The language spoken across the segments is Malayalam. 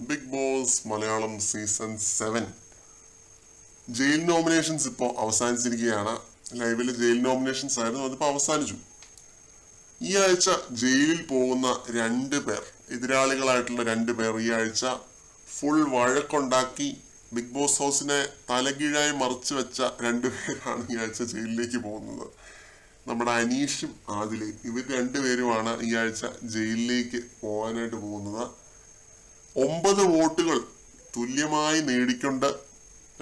Big Boss Malayalam season 7 jail nominations ഇപ്പോൾ അവസാനിച്ചിരിക്കുകയാണ്. ലൈവില് ജയിൽ നോമിനേഷൻസ് ആയിരുന്നു, അതിപ്പോൾ അവസാനിച്ചു. ഈ ആഴ്ച ജയിലിൽ പോകുന്ന 2 പേർ, എതിരാളികളായിട്ടുള്ള 2 പേർ ഈ ആഴ്ച ഫുൾ വഴക്കുണ്ടാക്കി ബിഗ് ബോസ് ഹൗസിനെ തലകീഴായി മറിച്ചു വെച്ച 2 പേരാണ് ഈ ആഴ്ച ജയിലിലേക്ക് പോകുന്നത്. നമ്മുടെ അനീഷും ആദിലയും, ഇവർ 2 പേരുമാണ് ഈ ആഴ്ച ജയിലിലേക്ക് പോകാനായിട്ട് പോകുന്നത്. 9 വോട്ടുകൾ തുല്യമായി നേടിക്കൊണ്ട്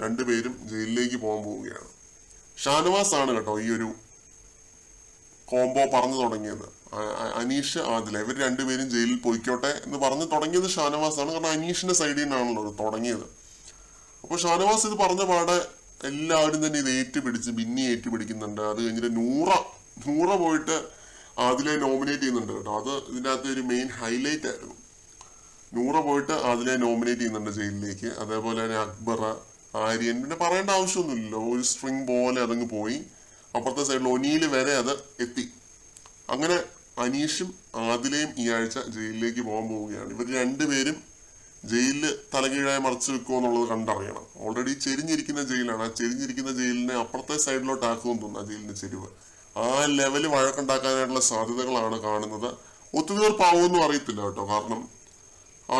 2 പേരും ജയിലിലേക്ക് പോകാൻ പോവുകയാണ്. ഷാനവാസ് ആണ് കേട്ടോ ഈ ഒരു കോംബോ പറഞ്ഞു തുടങ്ങിയത്. അനീഷ് ആദില ഇവർ 2 പേരും ജയിലിൽ പോയിക്കോട്ടെ എന്ന് പറഞ്ഞു തുടങ്ങിയത് ഷാനവാസ് ആണ്. കാരണം അനീഷിന്റെ സൈഡിൽ നിന്നാണല്ലോ തുടങ്ങിയത്. അപ്പൊ ഷാനവാസ് ഇത് പറഞ്ഞ പാടെ എല്ലാവരും തന്നെ ഇത് ഏറ്റുപിടിച്ച് ബിന്നി ഏറ്റുപിടിക്കുന്നുണ്ട്. അത് കഴിഞ്ഞിട്ട് നൂറ പോയിട്ട് ആദിലെ നോമിനേറ്റ് ചെയ്യുന്നുണ്ട് കേട്ടോ. അത് ഇതിൻ്റെ അകത്ത് ഒരു മെയിൻ ഹൈലൈറ്റ് ആയിരുന്നു. നൂറ പോയിട്ട് അതിലെ നോമിനേറ്റ് ചെയ്യുന്നുണ്ട് ജയിലിലേക്ക്. അതേപോലെ തന്നെ അക്ബർ, ആര്യൻ, പിന്നെ പറയേണ്ട ആവശ്യമൊന്നുമില്ലല്ലോ, ഒരു സ്ട്രിങ് പോലെ അതങ്ങ് പോയി. അപ്പുറത്തെ സൈഡിൽ ഒനീല് വരെ അത് എത്തി. അങ്ങനെ അനീഷും ആദിലയും ഈ ആഴ്ച ജയിലിലേക്ക് പോകാൻ പോവുകയാണ്. ഇവർ 2 പേരും ജയിലിൽ തലകീഴായി മറച്ചു വെക്കുമോ എന്നുള്ളത് കണ്ടറിയണം. ഓൾറെഡി ചെരിഞ്ഞിരിക്കുന്ന ജയിലാണ്. ആ ചെരിഞ്ഞിരിക്കുന്ന ജയിലിനെ അപ്പുറത്തെ സൈഡിലോട്ട് ആക്കുമെന്ന് തോന്നുന്നു. ആ ജയിലിന്റെ ചെരുവ് ആ ലെവല് വഴക്കുണ്ടാക്കാനായിട്ടുള്ള സാധ്യതകളാണ് കാണുന്നത്. ഒത്തുതീർപ്പാവുമെന്നും അറിയത്തില്ല കേട്ടോ. കാരണം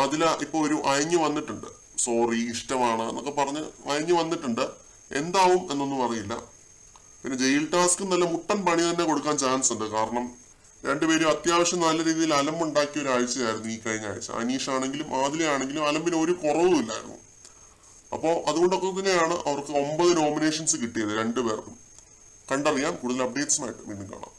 അതില ഇപ്പൊ ഒരു അയഞ്ഞു വന്നിട്ടുണ്ട്, സോറി ഇഷ്ടമാണ് എന്നൊക്കെ പറഞ്ഞ് അയഞ്ഞു വന്നിട്ടുണ്ട്. എന്താവും എന്നൊന്നും അറിയില്ല. പിന്നെ ജയിൽ ടാസ്ക് നല്ല മുട്ടൻ പണി തന്നെ കൊടുക്കാൻ ചാൻസ് ഉണ്ട്. കാരണം 2 പേരും അത്യാവശ്യം നല്ല രീതിയിൽ അലമ്പുണ്ടാക്കിയ ഒരു ആഴ്ചയായിരുന്നു ഈ കഴിഞ്ഞ ആഴ്ച. അനീഷ് ആണെങ്കിലും ആദിലയാണെങ്കിലും അലമ്പിന് ഒരു കുറവുമില്ലായിരുന്നു. അപ്പോൾ അതുകൊണ്ടൊക്കെ തന്നെയാണ് അവർക്ക് 9 നോമിനേഷൻസ് കിട്ടിയത് 2 പേർക്കും. കണ്ടറിയാം. കൂടുതൽ അപ്ഡേറ്റ്സുമായിട്ട് വീണ്ടും കാണാം.